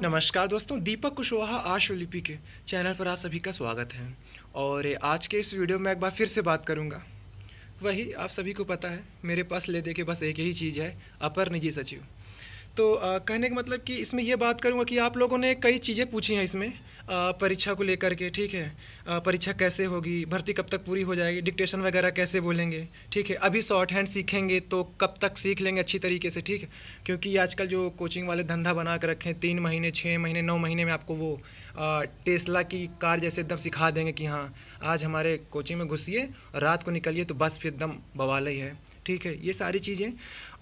नमस्कार दोस्तों, दीपक कुशवाहा आशुलिपि के चैनल पर आप सभी का स्वागत है। और आज के इस वीडियो में एक बार फिर से बात करूंगा। वही आप सभी को पता है, मेरे पास ले दे के बस एक ही चीज़ है, अपर निजी सचिव। तो कहने का मतलब कि इसमें ये बात करूंगा कि आप लोगों ने कई चीज़ें पूछी हैं इसमें परीक्षा को लेकर के, ठीक है। परीक्षा कैसे होगी, भर्ती कब तक पूरी हो जाएगी, डिक्टेशन वगैरह कैसे बोलेंगे, ठीक है। अभी शॉर्ट हैंड सीखेंगे तो कब तक सीख लेंगे अच्छी तरीके से, ठीक है। क्योंकि आजकल जो कोचिंग वाले धंधा बना कर रखे हैं, 3 महीने 6 महीने 9 महीने में आपको वो टेस्ला की कार जैसे एकदम सिखा देंगे कि हाँ आज हमारे कोचिंग में घुसिए और रात को निकलिए तो बस फिर एकदम बवाल ही है, ठीक है। ये सारी चीज़ें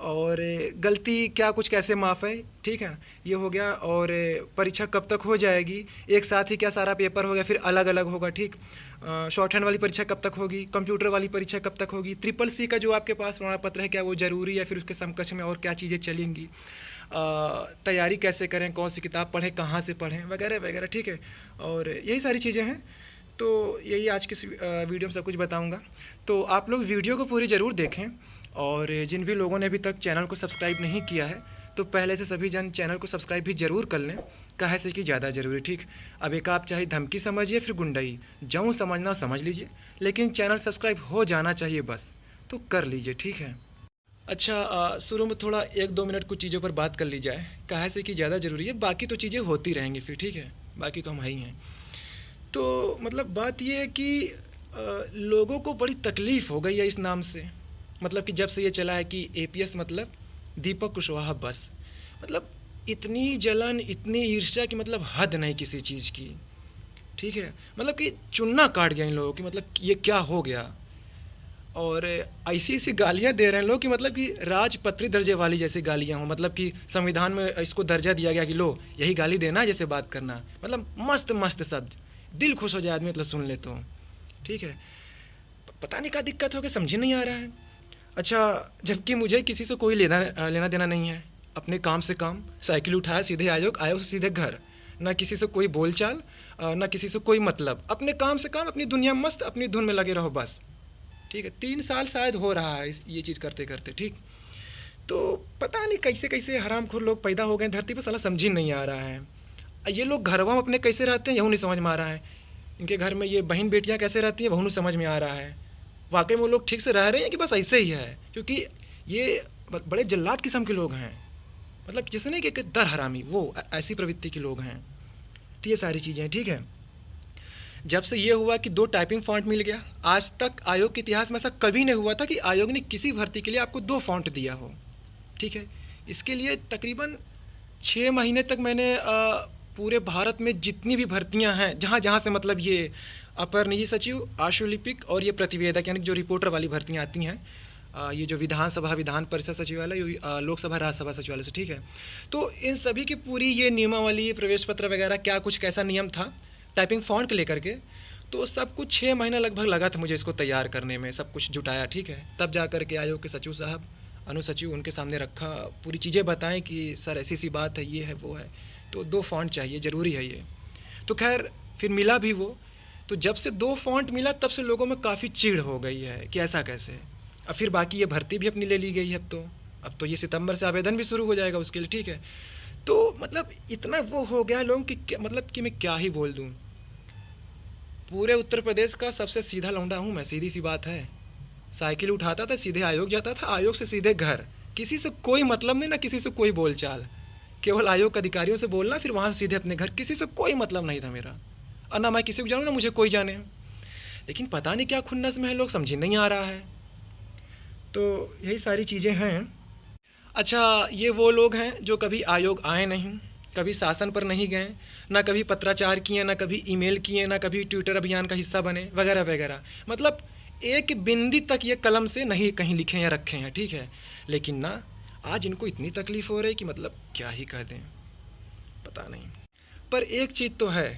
और गलती क्या कुछ कैसे माफ़ है, ठीक है, ये हो गया। और परीक्षा कब तक हो जाएगी, एक साथ ही क्या सारा पेपर हो गया फिर अलग अलग होगा, ठीक। शॉर्ट हैंड वाली परीक्षा कब तक होगी, कंप्यूटर वाली परीक्षा कब तक होगी, CCC का जो आपके पास प्रमाण पत्र है क्या वो ज़रूरी है, फिर उसके समकक्ष में और क्या चीज़ें चलेंगी, तैयारी कैसे करें, कौन सी किताब पढ़ें, कहाँ से पढ़ें, वगैरह वगैरह, ठीक है। और यही सारी चीज़ें हैं। तो यही आज की वीडियो में सब कुछ बताऊंगा। तो आप लोग वीडियो को पूरी ज़रूर देखें। और जिन भी लोगों ने अभी तक चैनल को सब्सक्राइब नहीं किया है तो पहले से सभी जन चैनल को सब्सक्राइब भी ज़रूर कर लें, काहे से कि ज़्यादा ज़रूरी, ठीक। अब एक आप चाहे धमकी समझिए फिर गुंडाई, जाऊँ समझना समझ लीजिए, लेकिन चैनल सब्सक्राइब हो जाना चाहिए बस, तो कर लीजिए, ठीक है। अच्छा, शुरू में थोड़ा 1-2 मिनट कुछ चीज़ों पर बात कर ली जाए, काहे से कि ज़्यादा ज़रूरी है, बाकी तो चीज़ें होती रहेंगी फिर, ठीक है, बाकी तो हम ही हैं। तो मतलब बात ये है कि लोगों को बड़ी तकलीफ़ हो गई है इस नाम से। मतलब कि जब से ये चला है कि APS मतलब दीपक कुशवाहा बस, मतलब इतनी जलन, इतनी ईर्ष्या की मतलब हद नहीं किसी चीज़ की, ठीक है। मतलब कि चुन्ना काट गया इन लोगों की, मतलब ये क्या हो गया। और ऐसी ऐसी गालियाँ दे रहे हैं लोग कि मतलब कि राजपत्रित दर्जे वाली जैसी गालियाँ हों, मतलब कि संविधान में इसको दर्जा दिया गया कि लो यही गाली देना जैसे बात करना, मतलब मस्त मस्त शब्द, दिल खुश हो जाए आदमी मतलब सुन ले तो, ठीक है। पता नहीं क्या दिक्कत हो गई, समझ नहीं आ रहा है। अच्छा, जबकि मुझे किसी से कोई लेना देना नहीं है, अपने काम से काम, साइकिल उठाया सीधे आयोग, आयोग से सीधे घर, ना किसी से कोई बोलचाल, ना किसी से कोई मतलब, अपने काम से काम, अपनी दुनिया मस्त, अपनी धुन में लगे रहो बस, ठीक है। 3 साल शायद हो रहा है ये चीज़ करते करते, ठीक। तो पता नहीं कैसे कैसे हरामखोर लोग पैदा हो गए धरती पर, साला समझ ही नहीं आ रहा है। ये लोग घरवा में अपने कैसे रहते हैं यही नहीं समझ में आ रहा है। इनके घर में ये बहन बेटियां कैसे रहती हैं वह नहीं समझ में आ रहा है। वाकई में वो लोग ठीक से रह रहे हैं कि बस ऐसे ही है, क्योंकि ये बड़े जल्लाद किस्म के लोग हैं, मतलब जैसे नहीं कि दर हरामी, वो ऐसी प्रवृत्ति के लोग हैं। तो ये सारी चीज़ें, ठीक है। जब से ये हुआ कि 2 टाइपिंग फॉन्ट मिल गया, आज तक आयोग के इतिहास में ऐसा कभी नहीं हुआ था कि आयोग ने किसी भर्ती के लिए आपको 2 फॉन्ट दिया हो, ठीक है। इसके लिए तकरीबन 6 महीने तक मैंने पूरे भारत में जितनी भी भर्तियां हैं, जहाँ जहाँ से मतलब ये अपर निजी सचिव, आशुलिपिक और ये प्रतिवेदक यानी जो रिपोर्टर वाली भर्तियां आती हैं, ये जो विधानसभा विधान परिषद सचिवालय, लोकसभा राज्यसभा सचिवालय से, ठीक है। तो इन सभी की पूरी ये नियमावली, प्रवेश पत्र वगैरह क्या कुछ कैसा नियम था टाइपिंग फ़ॉन्ट को लेकर के, तो सब कुछ 6 महीना लगभग लगा था मुझे इसको तैयार करने में, सब कुछ जुटाया, ठीक है। तब जा कर के आयोग के सचिव साहब, अनुसचिव, उनके सामने रखा, पूरी चीज़ें बताएं कि सर ऐसी सी बात है, ये है वो है, तो 2 फॉन्ट चाहिए, ज़रूरी है ये। तो खैर फिर मिला भी वो। तो जब से 2 फॉन्ट मिला तब से लोगों में काफ़ी चिढ़ हो गई है कि ऐसा कैसे। अब फिर बाकी ये भर्ती भी अपनी ले ली गई है, अब तो ये सितंबर से आवेदन भी शुरू हो जाएगा उसके लिए, ठीक है। तो मतलब इतना वो हो गया लोगों की, मतलब कि मैं क्या ही बोल दूँ। पूरे उत्तर प्रदेश का सबसे सीधा लौंडा हूँ मैं, सीधी सी बात है। साइकिल उठाता था सीधे आयोग जाता था, आयोग से सीधे घर, किसी से कोई मतलब नहीं, ना किसी से कोई बोलचाल, केवल आयोग के अधिकारियों से बोलना, फिर वहाँ से सीधे अपने घर, किसी से कोई मतलब नहीं था मेरा, और ना मैं किसी को जानूँ ना मुझे कोई जाने। लेकिन पता नहीं क्या खुन्नस में है लोग, समझ नहीं आ रहा है। तो यही सारी चीज़ें हैं। अच्छा, ये वो लोग हैं जो कभी आयोग आए नहीं, कभी शासन पर नहीं गए, ना कभी पत्राचार किए, ना कभी ईमेल किए, ना कभी ट्विटर अभियान का हिस्सा बने, वगैरह वगैरह, मतलब एक बिंदी तक ये कलम से नहीं कहीं लिखे या रखे हैं, ठीक है। लेकिन ना आज इनको इतनी तकलीफ़ हो रही कि मतलब क्या ही कह दें, पता नहीं। पर एक चीज़ तो है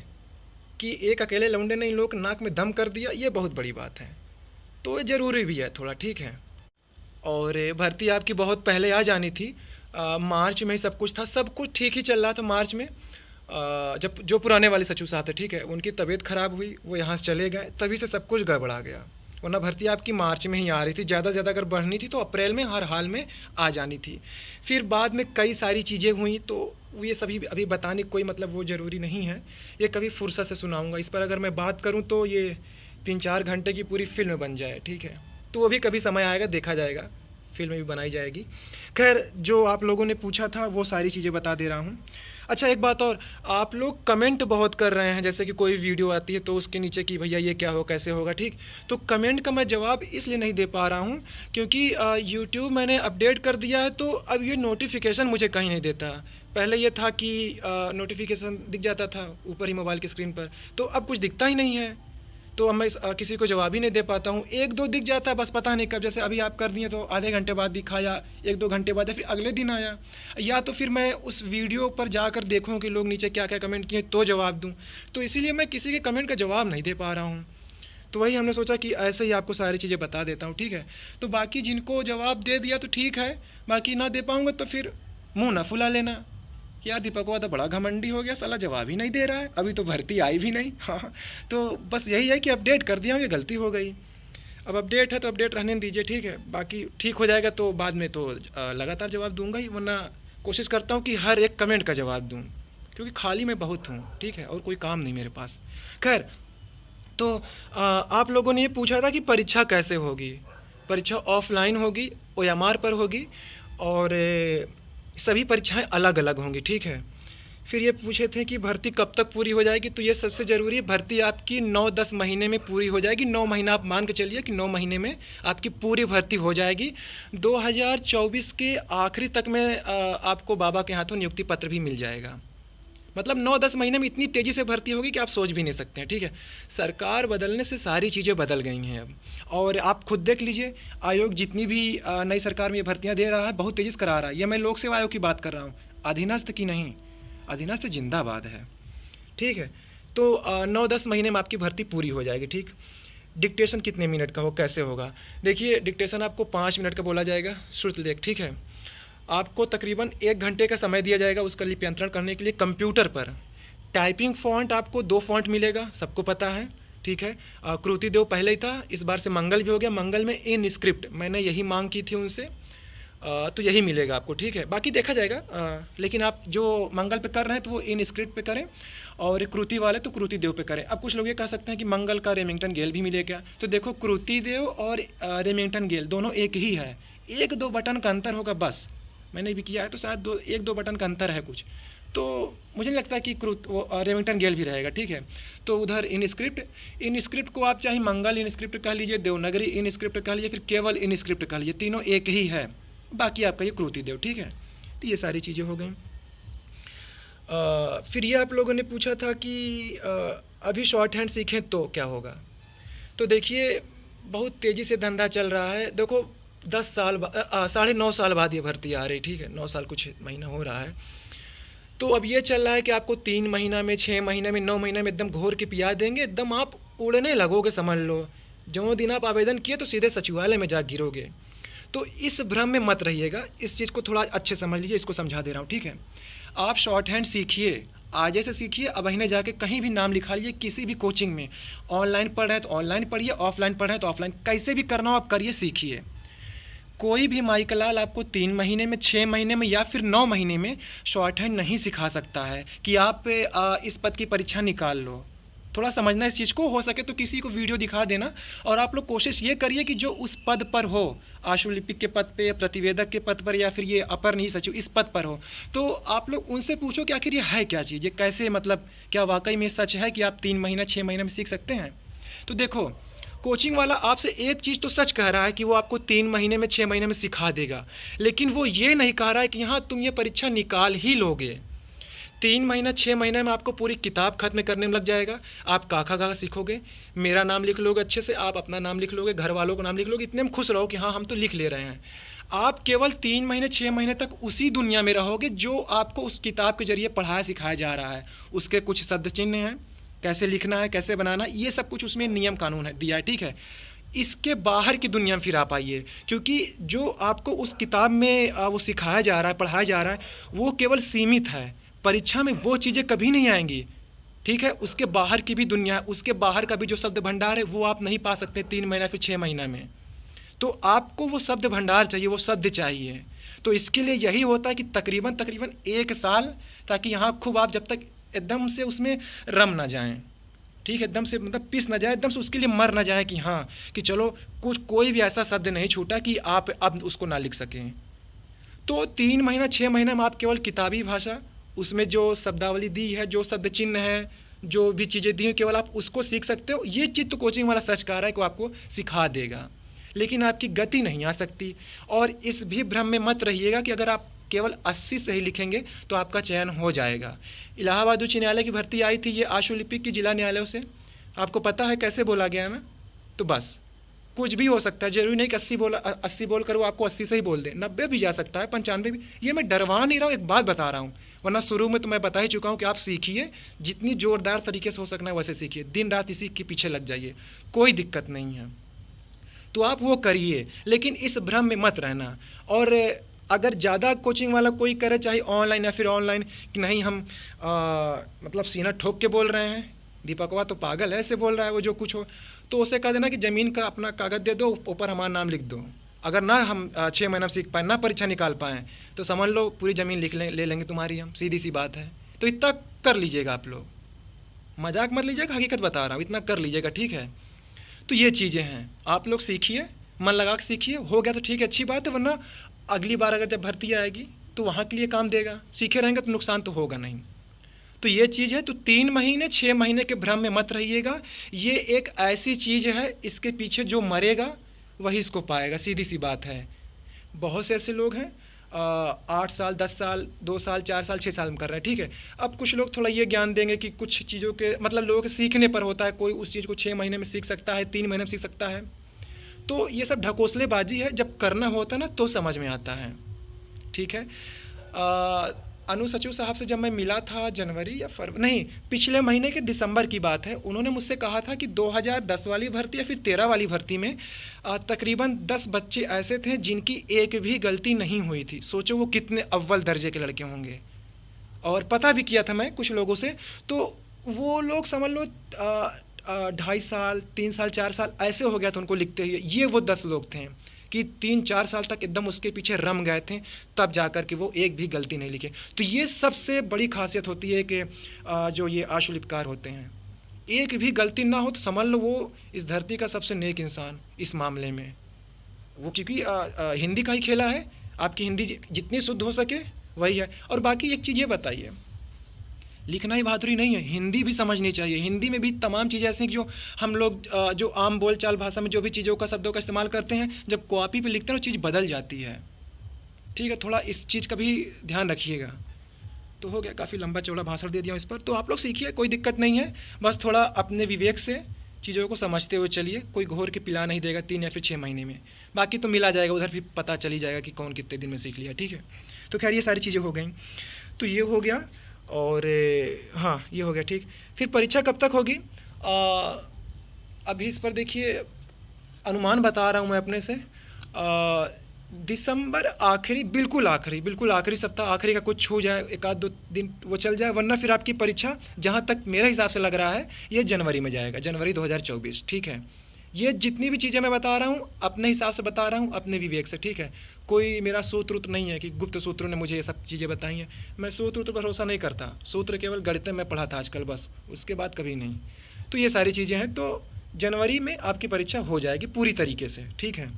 कि एक अकेले लौंडे ने इन लोग नाक में दम कर दिया, ये बहुत बड़ी बात है, तो ये ज़रूरी भी है थोड़ा, ठीक है। और भर्ती आपकी बहुत पहले आ जानी थी, मार्च में ही सब कुछ था, सब कुछ ठीक ही चल रहा था मार्च में। जब जो पुराने वाले सचिव साहब थे, ठीक है, उनकी तबीयत ख़राब हुई, वो यहाँ से चले गए, तभी से सब कुछ गड़बड़ा गया। वरना भर्ती आपकी मार्च में ही आ रही थी, ज़्यादा से ज़्यादा अगर बढ़नी थी तो अप्रैल में हर हाल में आ जानी थी। फिर बाद में कई सारी चीज़ें हुई, तो ये सभी अभी बताने कोई मतलब वो ज़रूरी नहीं है, ये कभी फुर्सत से सुनाऊंगा। इस पर अगर मैं बात करूँ तो ये 3-4 घंटे की पूरी फिल्म बन जाए, ठीक है, तो वो भी कभी समय आएगा, देखा जाएगा, फिल्म भी बनाई जाएगी। खैर, जो आप लोगों ने पूछा था वो सारी चीज़ें बता दे रहा हूँ। अच्छा, एक बात और, आप लोग कमेंट बहुत कर रहे हैं, जैसे कि कोई वीडियो आती है तो उसके नीचे कि भैया ये क्या हो, कैसे होगा, ठीक, तो कमेंट का मैं जवाब इसलिए नहीं दे पा रहा हूँ क्योंकि यूट्यूब मैंने अपडेट कर दिया है, तो अब ये नोटिफिकेशन मुझे कहीं नहीं देता। पहले ये था कि नोटिफिकेशन दिख जाता था ऊपर ही मोबाइल की स्क्रीन पर, तो अब कुछ दिखता ही नहीं है, तो अब मैं किसी को जवाब ही नहीं दे पाता हूँ। एक दो दिख जाता है बस, पता नहीं कब, जैसे अभी आप कर दिए तो आधे घंटे बाद दिखा, या 1-2 घंटे बाद, या फिर अगले दिन आया, या तो फिर मैं उस वीडियो पर जाकर देखूँ कि लोग नीचे क्या क्या कमेंट किए तो जवाब दूँ। तो इसीलिए मैं किसी के कमेंट का जवाब नहीं दे पा रहा हूँ। तो वही हमने सोचा कि ऐसे ही आपको सारी चीज़ें बता देता हूँ, ठीक है। तो बाकी जिनको जवाब दे दिया तो ठीक है, बाकी ना दे पाऊँगा तो फिर मुँह ना फुला लेना कि यार दीपक हुआ तो बड़ा घमंडी हो गया, साला जवाब ही नहीं दे रहा है, अभी तो भर्ती आई भी नहीं। हाँ, तो बस यही है कि अपडेट कर दिया हूँ, ये गलती हो गई। अब अपडेट है तो अपडेट रहने दीजिए, ठीक है। बाकी ठीक हो जाएगा तो बाद में तो लगातार जवाब दूंगा ही, वरना कोशिश करता हूँ कि हर एक कमेंट का जवाब दूँ, क्योंकि खाली मैं बहुत हूँ, ठीक है, और कोई काम नहीं मेरे पास। खैर, तो आप लोगों ने ये पूछा था कि परीक्षा कैसे होगी। परीक्षा ऑफलाइन होगी, OMR पर होगी, और सभी परीक्षाएं अलग अलग होंगी, ठीक है। फिर ये पूछे थे कि भर्ती कब तक पूरी हो जाएगी, तो ये सबसे ज़रूरी है, भर्ती आपकी 9-10 महीने में पूरी हो जाएगी। 9 महीना आप मान के चलिए कि 9 महीने में आपकी पूरी भर्ती हो जाएगी। 2024 के आखिरी तक में आपको बाबा के हाथों नियुक्ति पत्र भी मिल जाएगा। मतलब 9-10 महीने में इतनी तेज़ी से भर्ती होगी कि आप सोच भी नहीं सकते हैं, ठीक है। सरकार बदलने से सारी चीज़ें बदल गई हैं अब, और आप खुद देख लीजिए, आयोग जितनी भी नई सरकार में ये भर्तियां दे रहा है, बहुत तेज़ी से करा रहा है। ये मैं लोक सेवा आयोग की बात कर रहा हूँ, अधीनस्थ की नहीं। अधीनस्थ जिंदाबाद है, ठीक है। तो 9-10 महीने में आपकी भर्ती पूरी हो जाएगी, ठीक। डिक्टेशन कितने मिनट का हो, कैसे होगा, देखिए, डिक्टेशन आपको 5 मिनट का बोला जाएगा, श्रुत लेख, ठीक है। आपको तकरीबन 1 घंटे का समय दिया जाएगा उसका लिप्यंतरण करने के लिए कंप्यूटर पर। टाइपिंग फ़ॉन्ट आपको 2 फ़ॉन्ट मिलेगा, सबको पता है, ठीक है। कृति देव पहले ही था, इस बार से मंगल भी हो गया। मंगल में इन स्क्रिप्ट, मैंने यही मांग की थी उनसे, तो यही मिलेगा आपको, ठीक है। बाकी देखा जाएगा, लेकिन आप जो मंगल पे कर रहे हैं तो वो इन स्क्रिप्ट पे करें, और कृति वाले तो कृति देव पे करें। अब कुछ लोग ये कह सकते हैं कि मंगल का रेमिंगटन गेल भी मिलेगा, तो देखो, कृति देव और रेमिंगटन गेल दोनों एक ही है, 1-2 बटन का अंतर होगा बस। मैंने भी किया है तो शायद 1-2 बटन का अंतर है कुछ, तो मुझे नहीं लगता कि रेमिंगटन गेल भी रहेगा, ठीक है। तो उधर इन स्क्रिप्ट को आप चाहे मंगल इन स्क्रिप्ट कह लीजिए, देवनागरी इन स्क्रिप्ट कह लीजिए, फिर केवल इन स्क्रिप्ट कह लीजिए, तीनों एक ही है। बाकी आपका ये कृति देव, ठीक है। तो ये सारी चीज़ें हो गई। फिर ये आप लोगों ने पूछा था कि अभी शॉर्ट हैंड सीखें तो क्या होगा। तो देखिए, बहुत तेज़ी से धंधा चल रहा है। देखो, 10 साल 9.5 साल बाद ये भर्ती आ रही, ठीक है, 9 साल कुछ महीना हो रहा है। तो अब ये चल रहा है कि आपको 3 महीना में, 6 महीने में, 9 महीने में एकदम घोर के पिया देंगे, एकदम आप उड़ने लगोगे, समझ लो। जो दिन आप आवेदन किए तो सीधे सचिवालय में जा गिरोगे। तो इस भ्रम में मत रहिएगा, इस चीज़ को थोड़ा अच्छे समझ लीजिए, इसको समझा दे रहा हूँ, ठीक है। आप शॉर्ट हैंड सीखिए, आज से सीखिए। अब अहीने जाके कहीं भी नाम लिखा लीजिए, किसी भी कोचिंग में। ऑनलाइन पढ़ रहे हैं तो ऑनलाइन पढ़िए, ऑफलाइन पढ़ रहे हैं तो ऑफलाइन, कैसे भी करना हो आप करिए, सीखिए। कोई भी माइकलाल आपको 3 महीने में, 6 महीने में, या फिर 9 महीने में शॉर्ट हैंड नहीं सिखा सकता है कि आप इस पद की परीक्षा निकाल लो। थोड़ा समझना इस चीज़ को, हो सके तो किसी को वीडियो दिखा देना, और आप लोग कोशिश ये करिए कि जो उस पद पर हो, आशुलिपिक के पद पे, प्रतिवेदक के पद पर, या फिर ये अपर निधि सचिव, इस पद पर हो, तो आप लोग उनसे पूछो कि आखिर ये है क्या चीज़, ये कैसे, मतलब क्या वाकई में सच है कि आप 3 महीना 6 महीने में सीख सकते हैं। तो देखो, कोचिंग वाला आपसे एक चीज़ तो सच कह रहा है कि वो आपको 3 महीने में, 6 महीने में सिखा देगा, लेकिन वो ये नहीं कह रहा है कि हाँ तुम ये परीक्षा निकाल ही लोगे। 3 महीना 6 महीने में आपको पूरी किताब खत्म करने में लग जाएगा। आप काखा गा सीखोगे, मेरा नाम लिख लोगे अच्छे से, आप अपना नाम लिख लोगे, घर वालों का नाम लिख लोगे, इतने में खुश रहो कि हाँ हम तो लिख ले रहे हैं। आप केवल 3 महीने 6 महीने तक उसी दुनिया में रहोगे जो आपको उस किताब के जरिए पढ़ाया सिखाया जा रहा है। उसके कुछ शब्द चिन्ह हैं, कैसे लिखना है, कैसे बनाना, ये सब कुछ उसमें नियम कानून है दिया है, ठीक है। इसके बाहर की दुनिया में फिर आप आइए, क्योंकि जो आपको उस किताब में वो सिखाया जा रहा है, पढ़ाया जा रहा है, वो केवल सीमित है। परीक्षा में वो चीज़ें कभी नहीं आएंगी। ठीक है, उसके बाहर की भी दुनिया है, उसके बाहर का भी जो शब्द भंडार है वो आप नहीं पा सकते 3 महीना फिर 6 महीना में। तो आपको वो शब्द भंडार चाहिए, वो शब्द चाहिए। तो इसके लिए यही होता है कि तकरीबन तकरीबन 1 साल, ताकि यहाँ खूब आप जब तक एकदम से उसमें रम ना जाएं, ठीक है, एकदम से मतलब पिस ना जाए, एकदम से उसके लिए मर ना जाए कि हाँ कि चलो कुछ कोई भी ऐसा शब्द नहीं छूटा कि आप अब उसको ना लिख सकें। तो 3 महीना 6 महीने में आप केवल किताबी भाषा, उसमें जो शब्दावली दी है, जो शब्द चिन्ह है, जो भी चीज़ें दी हैं, केवल आप उसको सीख सकते हो। ये चीज़ तो कोचिंग वाला सच कह रहा है कि वो आपको सिखा देगा, लेकिन आपकी गति नहीं आ सकती। और इस भी भ्रम में मत रहिएगा कि अगर आप केवल 80 से ही लिखेंगे तो आपका चयन हो जाएगा। इलाहाबाद उच्च न्यायालय की भर्ती आई थी, ये आशुलिपिक की जिला न्यायालयों से, आपको पता है कैसे बोला गया है मैं? तो बस कुछ भी हो सकता है, जरूरी नहीं कि 80 बोल कर वो आपको 80 से ही बोल दे, 90 भी जा सकता है, 95 भी। ये मैं डरवा नहीं रहा हूँ, एक बात बता रहा हूँ, वरना शुरू में तो मैं बता ही चुका हूँ कि आप सीखिए, जितनी ज़ोरदार तरीके से हो सकना है वैसे सीखिए, दिन रात इसी के पीछे लग जाइए, कोई दिक्कत नहीं है। तो आप वो करिए, लेकिन इस भ्रम में मत रहना। और अगर ज़्यादा कोचिंग वाला कोई करे, चाहे ऑनलाइन या फिर ऑनलाइन, कि नहीं हम मतलब सीना ठोक के बोल रहे हैं, दीपकवा तो पागल है, ऐसे बोल रहा है वो जो कुछ हो, तो उसे कह देना कि ज़मीन का अपना कागज़ दे दो, ऊपर हमारा नाम लिख दो। अगर ना हम 6 महीना में सीख पाए, ना परीक्षा निकाल पाएँ, तो समझ लो पूरी ज़मीन लिख ले लेंगे तुम्हारी हम, सीधी सी बात है। तो इतना कर लीजिएगा आप लोग, मजाक मत लीजिएगा, हकीकत बता रहा हूँ, इतना कर लीजिएगा, ठीक है। तो ये चीज़ें हैं, आप लोग सीखिए, मन लगा के सीखिए, हो गया तो ठीक है, अच्छी बात है, वरना अगली बार अगर जब भर्ती आएगी तो वहाँ के लिए काम देगा। सीखे रहेंगे तो नुकसान तो होगा नहीं। तो ये चीज़ है। तो 3 महीने 6 महीने के भ्रम में मत रहिएगा, ये एक ऐसी चीज़ है, इसके पीछे जो मरेगा वही इसको पाएगा, सीधी सी बात है। बहुत से ऐसे लोग हैं 8 साल 10 साल 2 साल 4 साल 6 साल में कर रहे हैं, ठीक है। अब कुछ लोग थोड़ा ये ज्ञान देंगे कि कुछ चीज़ों के मतलब लोगों के सीखने पर होता है, कोई उस चीज़ को 6 महीने में सीख सकता है, 3 महीने में सीख सकता है। तो ये सब ढकोसलेबाजी है, जब करना होता है ना तो समझ में आता है, ठीक है। अनु सचिव साहब से जब मैं मिला था जनवरी या फरवरी, नहीं, पिछले महीने के दिसंबर की बात है, उन्होंने मुझसे कहा था कि 2010 वाली भर्ती या फिर 13 वाली भर्ती में तकरीबन 10 बच्चे ऐसे थे जिनकी एक भी गलती नहीं हुई थी। सोचो वो कितने अव्वल दर्जे के लड़के होंगे। और पता भी किया था मैं कुछ लोगों से, तो वो लोग समझ लो 2.5 साल 3 साल 4 साल ऐसे हो गया था उनको लिखते हुए। ये वो 10 लोग थे कि 3-4 साल तक एकदम उसके पीछे रम गए थे, तब जाकर के वो एक भी गलती नहीं लिखे। तो ये सबसे बड़ी खासियत होती है कि जो ये आशुलिपकार होते हैं, एक भी गलती ना हो तो समझ लो वो इस धरती का सबसे नेक इंसान इस मामले में। वो क्योंकि हिंदी का ही खेला है, आपकी हिंदी जितनी शुद्ध हो सके वही है। और बाकी एक चीज़ ये बताइए, लिखना ही बहादुरी नहीं है, हिंदी भी समझनी चाहिए। हिंदी में भी तमाम चीज़ें ऐसी हैं कि जो हम लोग जो आम बोलचाल भाषा में जो भी चीज़ों का शब्दों का इस्तेमाल करते हैं, जब कॉपी पे लिखते हैं वो चीज़ बदल जाती है, ठीक है। थोड़ा इस चीज़ का भी ध्यान रखिएगा। तो हो गया, काफ़ी लंबा चौड़ा भाषण दे दिया इस पर। तो आप लोग सीखिए, कोई दिक्कत नहीं है, बस थोड़ा अपने विवेक से चीज़ों को समझते हुए चलिए। कोई घोर के पिला नहीं देगा 3 या फिर 6 महीने में, बाकी तो मिला जाएगा, उधर भी पता चली जाएगा कि कौन कितने दिन में सीख लिया, ठीक है। तो खैर ये सारी चीज़ें हो गई, तो ये हो गया। और हाँ, ये हो गया, ठीक। फिर परीक्षा कब तक होगी? अभी इस पर देखिए, अनुमान बता रहा हूँ मैं अपने से, दिसंबर आखिरी, बिल्कुल आखिरी सप्ताह, आखिरी का कुछ छू जाए, 1-2 दिन वो चल जाए, वरना फिर आपकी परीक्षा जहाँ तक मेरे हिसाब से लग रहा है ये जनवरी में जाएगा, जनवरी 2024, ठीक है। ये जितनी भी चीज़ें मैं बता रहा हूँ अपने हिसाब से बता रहा हूँ, अपने विवेक से, ठीक है। कोई मेरा सूत्र उत्र नहीं है कि गुप्त सूत्रों ने मुझे ये सब चीज़ें बताई हैं। मैं सूत्र पर भरोसा नहीं करता, सूत्र केवल गणित में पढ़ा था आजकल, बस उसके बाद कभी नहीं। तो ये सारी चीज़ें हैं, तो जनवरी में आपकी परीक्षा हो जाएगी पूरी तरीके से, ठीक है।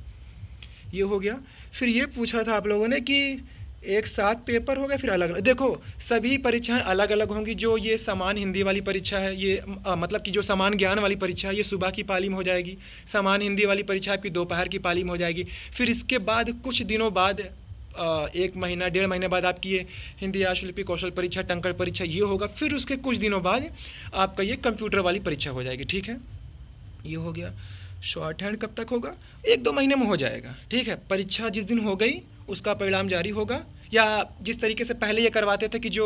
ये हो गया। फिर ये पूछा था आप लोगों ने कि एक साथ पेपर होगा फिर अलग अलग। देखो, सभी परीक्षाएं अलग अलग होंगी। जो ये समान हिंदी वाली परीक्षा है, ये मतलब कि जो समान ज्ञान वाली परीक्षा है, ये सुबह की पाली में हो जाएगी। समान हिंदी वाली परीक्षा आपकी दोपहर की पाली में हो जाएगी। फिर इसके बाद कुछ दिनों बाद 1 महीना 1.5 महीने बाद आपकी ये हिंदी आशुलिपि कौशल परीक्षा, टंकण परीक्षा ये होगा। फिर उसके कुछ दिनों बाद आपका ये कंप्यूटर वाली परीक्षा हो जाएगी, ठीक है। ये हो गया। शॉर्ट हैंड कब तक होगा? 1-2 महीने में हो जाएगा, ठीक है। परीक्षा जिस दिन हो गई उसका परिणाम जारी होगा, या जिस तरीके से पहले ये करवाते थे कि जो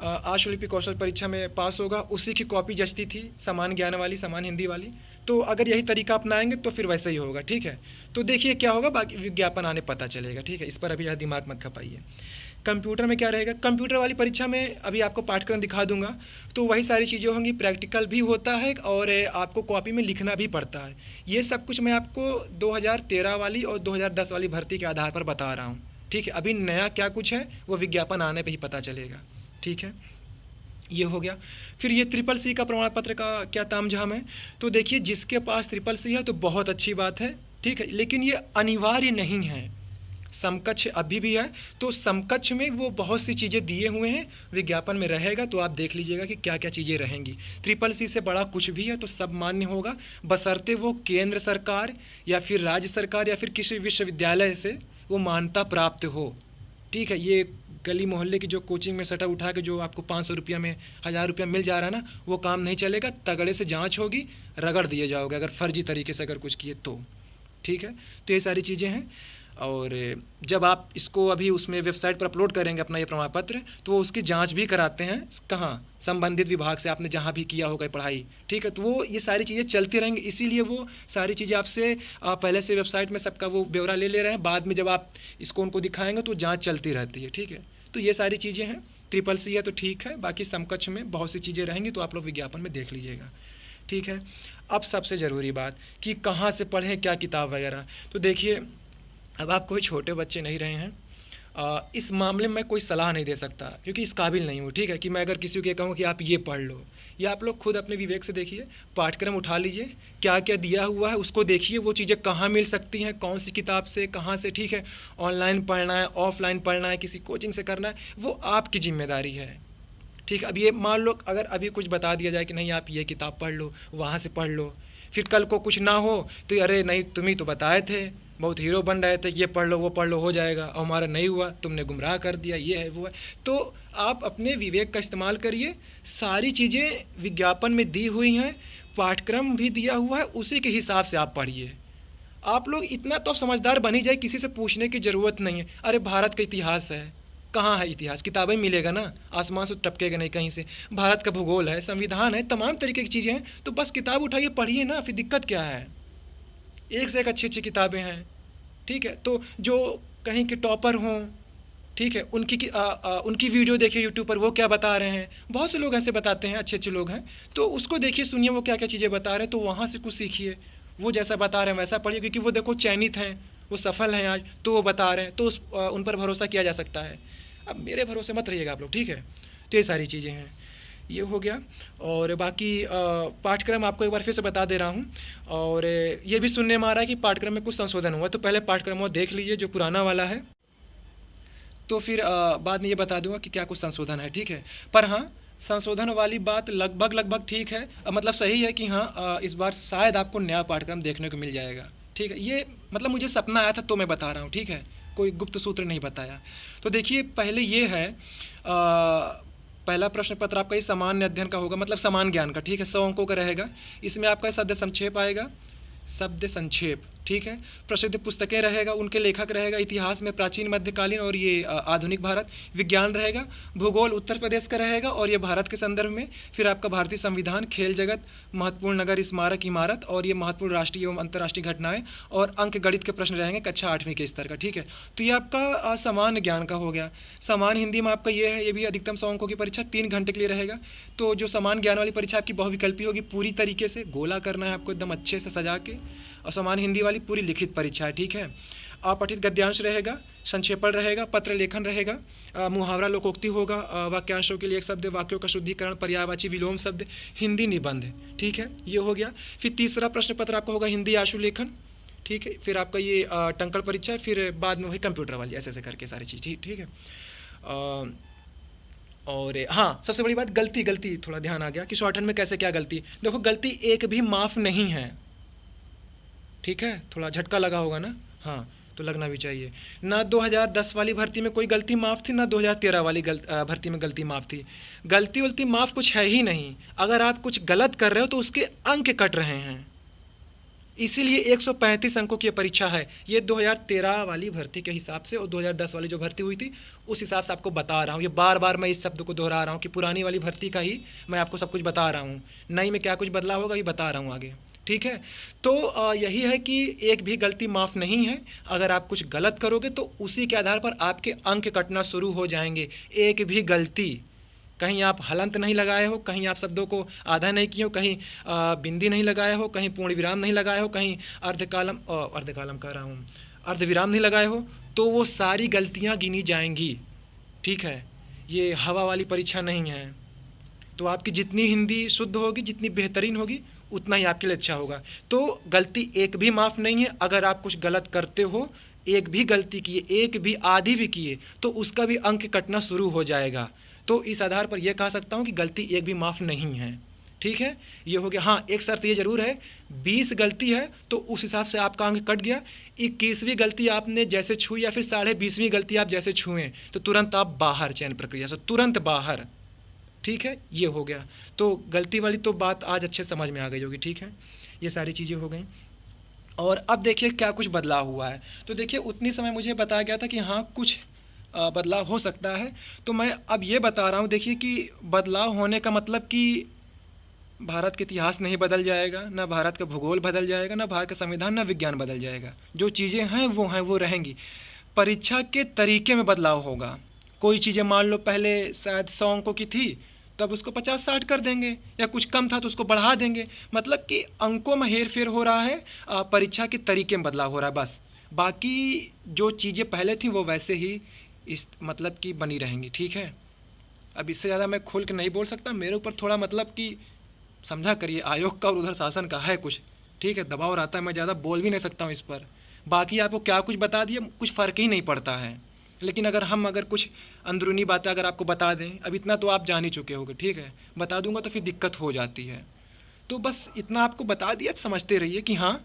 आशुलिपि कौशल परीक्षा में पास होगा उसी की कॉपी जचती थी, समान ज्ञान वाली, समान हिंदी वाली। तो अगर यही तरीका अपनाएंगे तो फिर वैसे ही होगा, ठीक है। तो देखिए क्या होगा, बाकी विज्ञापन आने पता चलेगा, ठीक है। इस पर अभी ज़्यादा दिमाग मत खपाइए। कंप्यूटर में क्या रहेगा, कंप्यूटर वाली परीक्षा में अभी आपको पाठ्यक्रम दिखा दूंगा, तो वही सारी चीज़ें होंगी, प्रैक्टिकल भी होता है और आपको कॉपी में लिखना भी पड़ता है। ये सब कुछ मैं आपको 2013 वाली और 2010 वाली भर्ती के आधार पर बता रहा हूँ, ठीक है। अभी नया क्या कुछ है वो विज्ञापन आने पर ही पता चलेगा, ठीक है। ये हो गया। फिर ये ट्रिपल सी का प्रमाण पत्र का क्या तामझाम है, तो देखिए जिसके पास ट्रिपल सी है तो बहुत अच्छी बात है, ठीक है, लेकिन ये अनिवार्य नहीं है। समकक्ष अभी भी है, तो समकक्ष में वो बहुत सी चीज़ें दिए हुए हैं, विज्ञापन में रहेगा तो आप देख लीजिएगा कि क्या क्या चीज़ें रहेंगी। ट्रिपल सी से बड़ा कुछ भी है तो सब मान्य होगा, बशर्ते वो केंद्र सरकार या फिर राज्य सरकार या फिर किसी विश्वविद्यालय से वो मान्यता प्राप्त हो, ठीक है। ये गली मोहल्ले की जो कोचिंग में सटा उठा के जो आपको 500 रुपया में 1000 रुपया मिल जा रहा है ना, वो काम नहीं चलेगा। तगड़े से जांच होगी, रगड़ दिए जाओगे अगर फर्जी तरीके से अगर कुछ किए तो, ठीक है। तो ये सारी चीज़ें हैं। और जब आप इसको अभी उसमें वेबसाइट पर अपलोड करेंगे अपना ये प्रमाण पत्र, तो वो उसकी जांच भी कराते हैं, कहाँ, संबंधित विभाग से, आपने जहाँ भी किया होगा पढ़ाई, ठीक है। तो वो ये सारी चीज़ें चलती रहेंगी, इसीलिए वो सारी चीज़ें आपसे पहले से वेबसाइट में सबका वो ब्यौरा ले रहे हैं, बाद में जब आप इसको उनको दिखाएंगे तो जाँच चलती रहती है, ठीक है। तो ये सारी चीज़ें हैं। ट्रिपल सी है तो ठीक है, बाकी समकक्ष में बहुत सी चीज़ें रहेंगी तो आप लोग विज्ञापन में देख लीजिएगा, ठीक है। अब सबसे ज़रूरी बात कि कहाँ से पढ़ें, क्या किताब वगैरह, तो देखिए अब आप कोई छोटे बच्चे नहीं रहे हैं, इस मामले में कोई सलाह नहीं दे सकता क्योंकि इस काबिल नहीं हूँ, ठीक है, कि मैं अगर किसी को कहूँ कि आप ये पढ़ लो। ये आप लोग खुद अपने विवेक से देखिए, पाठ्यक्रम उठा लीजिए, क्या क्या दिया हुआ है उसको देखिए, वो चीज़ें कहाँ मिल सकती हैं, कौन सी किताब से, कहाँ से, ठीक है। ऑनलाइन पढ़ना है, ऑफलाइन पढ़ना है, किसी कोचिंग से करना है, वो आपकी जिम्मेदारी है, ठीक है। अब ये मान लो अगर अभी कुछ बता दिया जाए कि नहीं आप ये किताब पढ़ लो, वहाँ से पढ़ लो, फिर कल को कुछ ना हो तो अरे नहीं तुम ही तो बताए थे, बहुत हीरो बन रहे थे, ये पढ़ लो वो पढ़ लो हो जाएगा, और हमारा नहीं हुआ, तुमने गुमराह कर दिया, ये है वो है। तो आप अपने विवेक का इस्तेमाल करिए, सारी चीज़ें विज्ञापन में दी हुई हैं, पाठ्यक्रम भी दिया हुआ है, उसी के हिसाब से आप पढ़िए। आप लोग इतना तो समझदार बन ही जाए, किसी से पूछने की ज़रूरत नहीं है। अरे भारत का इतिहास है, कहाँ है इतिहास, किताबें मिलेगा ना, आसमान से टपकेगा नहीं कहीं से। भारत का भूगोल है, संविधान है, तमाम तरीके की चीज़ें हैं, तो बस किताब उठाइए पढ़िए ना, फिर दिक्कत क्या है। एक से एक अच्छी अच्छी किताबें हैं, ठीक है। तो जो कहीं के टॉपर हों, ठीक है, उनकी वीडियो देखिए यूट्यूब पर, वो क्या बता रहे हैं, बहुत से लोग ऐसे बताते हैं, अच्छे अच्छे लोग हैं, तो उसको देखिए सुनिए वो क्या क्या चीज़ें बता रहे हैं, तो वहाँ से कुछ सीखिए। वो जैसा बता रहे हैं वैसा पढ़िए, क्योंकि वो देखो चयनित हैं, वो सफल हैं आज, तो वो बता रहे हैं, तो उन पर भरोसा किया जा सकता है। अब मेरे भरोसे मत रहिएगा आप लोग, ठीक है। तो ये सारी चीज़ें हैं, ये हो गया। और बाकी पाठ्यक्रम आपको एक बार फिर से बता दे रहा हूँ, और ये भी सुनने में आ रहा है कि पाठ्यक्रम में कुछ संशोधन हुआ, तो पहले पाठ्यक्रम वो देख लीजिए जो पुराना वाला है, तो फिर बाद में ये बता दूंगा कि क्या कुछ संशोधन है, ठीक है। पर हाँ, संशोधन वाली बात लगभग ठीक है, मतलब सही है कि हाँ इस बार शायद आपको नया पाठ्यक्रम देखने को मिल जाएगा, ठीक है। ये मतलब मुझे सपना आया था तो मैं बता रहा हूँ, ठीक है, कोई गुप्त सूत्र नहीं बताया। तो देखिए पहले ये है, पहला प्रश्न पत्र आपका ये सामान्य अध्ययन का होगा, मतलब समान ज्ञान का, ठीक है, 100 अंकों का रहेगा। इसमें आपका शब्द संक्षेप आएगा, शब्द संक्षेप, ठीक है। प्रसिद्ध पुस्तकें रहेगा, उनके लेखक रहेगा, इतिहास में प्राचीन मध्यकालीन और ये आधुनिक भारत। विज्ञान रहेगा, भूगोल उत्तर प्रदेश का रहेगा और ये भारत के संदर्भ में। फिर आपका भारतीय संविधान, खेल जगत, महत्वपूर्ण नगर स्मारक इमारत और ये महत्वपूर्ण राष्ट्रीय एवं अंतर्राष्ट्रीय घटनाएं, और अंक गणित के प्रश्न रहेंगे कक्षा 8वीं के स्तर का, ठीक है। तो ये आपका सामान्य ज्ञान का हो गया। सामान्य हिंदी में आपका ये है, ये भी अधिकतम 100 अंकों की परीक्षा 3 घंटे के लिए रहेगा। तो जो सामान्य ज्ञान वाली परीक्षा आपकी बहुविकल्पी होगी, पूरी तरीके से गोला करना है आपको एकदम अच्छे से सजा के, और सामान्य हिंदी वाली पूरी लिखित परीक्षा है, ठीक है। अपठित गद्यांश रहेगा, संक्षेपण रहेगा, पत्र लेखन रहेगा, मुहावरा लोकोक्ति होगा, वाक्यांशों के लिए एक शब्द, वाक्यों का शुद्धिकरण, पर्यायवाची विलोम शब्द, हिंदी निबंध, ठीक है, ये हो गया। फिर तीसरा प्रश्न पत्र आपका होगा हिंदी आशु लेखन, ठीक है। फिर आपका ये टंकण परीक्षा है, फिर बाद में वही कंप्यूटर वाली, ऐसे ऐसे करके सारी चीज़, ठीक है। और हाँ, सबसे बड़ी बात गलती थोड़ा ध्यान आ गया कि शॉर्टहैंड में कैसे क्या गलती। देखो गलती एक भी माफ़ नहीं है, ठीक है, थोड़ा झटका लगा होगा ना, हाँ, तो लगना भी चाहिए ना। 2010 वाली भर्ती में कोई गलती माफ़ थी ना, 2013 वाली भर्ती में गलती माफ़ थी। गलती माफ़ कुछ है ही नहीं। अगर आप कुछ गलत कर रहे हो तो उसके अंक कट रहे हैं, इसीलिए 135 अंकों की परीक्षा है। ये 2013 वाली भर्ती के हिसाब से और 2010 वाली जो भर्ती हुई थी उस हिसाब से आपको बता रहा हूँ। ये बार बार मैं इस शब्द को दोहरा रहा हूँ कि पुरानी वाली भर्ती का ही मैं आपको सब कुछ बता रहा हूँ, नई में क्या कुछ बदलाव होगा ये बता रहा हूँ आगे, ठीक है। तो यही है कि एक भी गलती माफ़ नहीं है। अगर आप कुछ गलत करोगे तो उसी के आधार पर आपके अंक कटना शुरू हो जाएंगे। एक भी गलती, कहीं आप हलंत नहीं लगाए हो, कहीं आप शब्दों को आधा नहीं किए हो, कहीं बिंदी नहीं लगाए हो, कहीं पूर्ण विराम नहीं लगाए हो, कहीं अर्धकालम कह रहा हूँ, अर्धविराम नहीं लगाए हो, तो वो सारी गलतियाँ गिनी जाएंगी। ठीक है, ये हवा वाली परीक्षा नहीं है। तो आपकी जितनी हिंदी शुद्ध होगी, जितनी बेहतरीन होगी, उतना ही आपके लिए अच्छा होगा। तो गलती एक भी माफ़ नहीं है। अगर आप कुछ गलत करते हो, एक भी गलती किए, एक भी आधी भी किए, तो उसका भी अंक कटना शुरू हो जाएगा। तो इस आधार पर यह कह सकता हूँ कि गलती एक भी माफ़ नहीं है। ठीक है, ये हो गया। हाँ, एक शर्त ये ज़रूर है, 20 गलती है तो उस हिसाब से आपका अंक कट गया। 21वीं गलती आपने जैसे छुई या फिर 20.5वीं गलती आप जैसे छुएं, तो तुरंत आप बाहर, चयन प्रक्रिया से तुरंत बाहर। ठीक है, ये हो गया। तो गलती वाली तो बात आज अच्छे समझ में आ गई होगी। ठीक है, ये सारी चीज़ें हो गई। और अब देखिए क्या कुछ बदलाव हुआ है। तो देखिए उतनी समय मुझे बताया गया था कि हाँ कुछ बदलाव हो सकता है। तो मैं अब ये बता रहा हूँ, देखिए कि बदलाव होने का मतलब कि भारत का इतिहास नहीं बदल जाएगा, ना भारत का भूगोल बदल जाएगा, ना भारत का संविधान, ना विज्ञान बदल जाएगा। जो चीज़ें हैं, वो रहेंगी। परीक्षा के तरीके में बदलाव होगा। कोई चीज़ें मान लो पहले शायद 100 अंकों की थी, तब उसको 50-60 कर देंगे, या कुछ कम था तो उसको बढ़ा देंगे। मतलब कि अंकों में हेर फेर हो रहा है, परीक्षा के तरीके में बदलाव हो रहा है बस। बाकी जो चीज़ें पहले थी वो वैसे ही इस मतलब कि बनी रहेंगी। ठीक है, अब इससे ज़्यादा मैं खोल के नहीं बोल सकता। मेरे ऊपर थोड़ा मतलब कि समझा करिए, आयोग का और उधर शासन का है कुछ। ठीक है, दबाव रहता है, मैं ज़्यादा बोल भी नहीं सकता हूँ इस पर। बाकी आपको क्या कुछ बता दिया, कुछ फ़र्क ही नहीं पड़ता है। लेकिन अगर कुछ अंदरूनी बातें अगर आपको बता दें, अब इतना तो आप जान ही चुके होगे। ठीक है, बता दूंगा तो फिर दिक्कत हो जाती है। तो बस इतना आपको बता दिया, समझते रहिए कि हाँ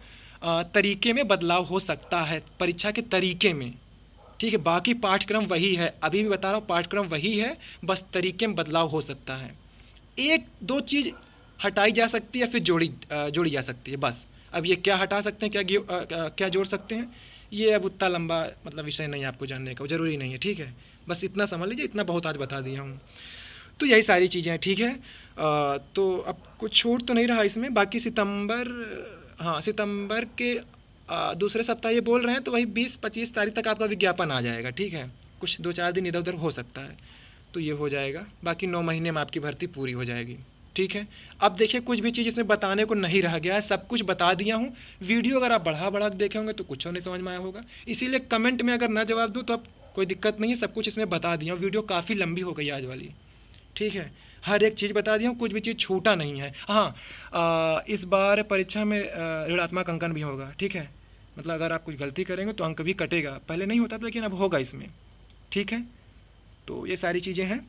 तरीके में बदलाव हो सकता है, परीक्षा के तरीके में। ठीक है, बाकी पाठ्यक्रम वही है, अभी भी बता रहा हूँ पाठ्यक्रम वही है, बस तरीके में बदलाव हो सकता है। एक दो चीज़ हटाई जा सकती है, फिर जोड़ी जा सकती है बस। अब ये क्या हटा सकते हैं, क्या जोड़ सकते हैं, ये अब उतना लंबा मतलब विषय नहीं है आपको जानने का, ज़रूरी नहीं है। ठीक है, बस इतना समझ लीजिए, इतना बहुत आज बता दिया हूँ। तो यही सारी चीज़ें हैं। ठीक है, तो अब कुछ छूट तो नहीं रहा इसमें। बाकी सितंबर, हाँ सितंबर के दूसरे सप्ताह ये बोल रहे हैं, तो वही 20-25 तारीख तक आपका विज्ञापन आ जाएगा। ठीक है, कुछ 2-4 दिन इधर उधर हो सकता है, तो ये हो जाएगा। बाकी 9 महीने में आपकी भर्ती पूरी हो जाएगी। ठीक है, अब देखिए कुछ भी चीज़ इसमें बताने को नहीं रह गया है, सब कुछ बता दिया हूँ। वीडियो अगर आप बढ़ा देखे होंगे तो कुछ नहीं समझ में आया होगा, इसीलिए कमेंट में अगर ना जवाब दूँ तो अब कोई दिक्कत नहीं है, सब कुछ इसमें बता दिया हूँ। वीडियो काफ़ी लंबी हो गई आज वाली। ठीक है, हर एक चीज़ बता दिया हूँ, कुछ भी चीज़ छूटा नहीं है। हाँ, इस बार परीक्षा में ऋणात्मक अंकन भी होगा। ठीक है, मतलब अगर आप कुछ गलती करेंगे तो अंक भी कटेगा, पहले नहीं होता था लेकिन अब होगा इसमें। ठीक है, तो ये सारी चीज़ें हैं।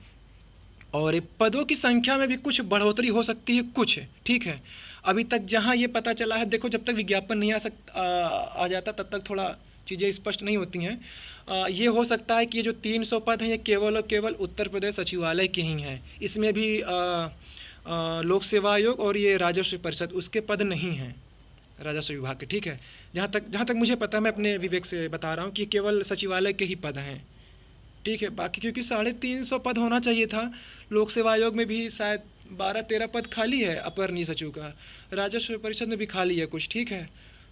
और पदों की संख्या में भी कुछ बढ़ोतरी हो सकती है कुछ। ठीक है, अभी तक जहाँ ये पता चला है, देखो जब तक विज्ञापन नहीं आ जाता तब तक थोड़ा चीज़ें स्पष्ट नहीं होती हैं। ये हो सकता है कि ये जो 300 पद हैं ये केवल और केवल उत्तर प्रदेश सचिवालय के ही हैं। इसमें भी लोक सेवा आयोग और ये राजस्व परिषद उसके पद नहीं हैं, राजस्व विभाग के। ठीक है, जहाँ तक मुझे पता है, मैं अपने विवेक से बता रहा हूँ कि केवल सचिवालय के ही पद हैं। ठीक है, बाकी क्योंकि 350 पद होना चाहिए था, लोक सेवा आयोग में भी शायद 12-13 पद खाली है अपर निजी सचिव का, राजस्व परिषद में भी खाली है कुछ। ठीक है,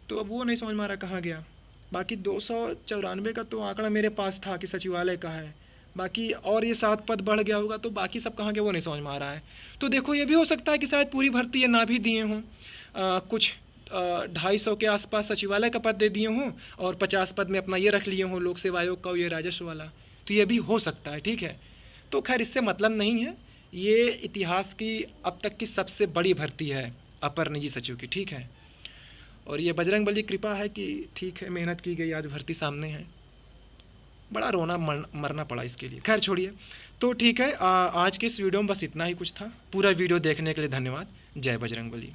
तो अब वो नहीं समझ में आ रहा कहाँ गया। बाकी 294 का तो आंकड़ा मेरे पास था कि सचिवालय का है, बाकी और ये 7 पद बढ़ गया होगा, तो बाकी सब कहाँ गया वो नहीं समझ में आ रहा है। तो देखो ये भी हो सकता है कि शायद पूरी भर्ती ये ना भी दिए हों, कुछ 250 के आसपास सचिवालय का पद दे दिए हों और 50 पद में अपना ये रख लिए हों लोक सेवा आयोग का और ये राजस्व वाला, तो ये भी हो सकता है। ठीक है, तो खैर इससे मतलब नहीं है, ये इतिहास की अब तक की सबसे बड़ी भर्ती है अपर निजी सचिव की। ठीक है, और ये बजरंगबली कृपा है कि ठीक है मेहनत की गई, आज भर्ती सामने है, बड़ा रोना मरना पड़ा इसके लिए। खैर छोड़िए, तो ठीक है, आज के इस वीडियो में बस इतना ही कुछ था। पूरा वीडियो देखने के लिए धन्यवाद। जय बजरंगबली।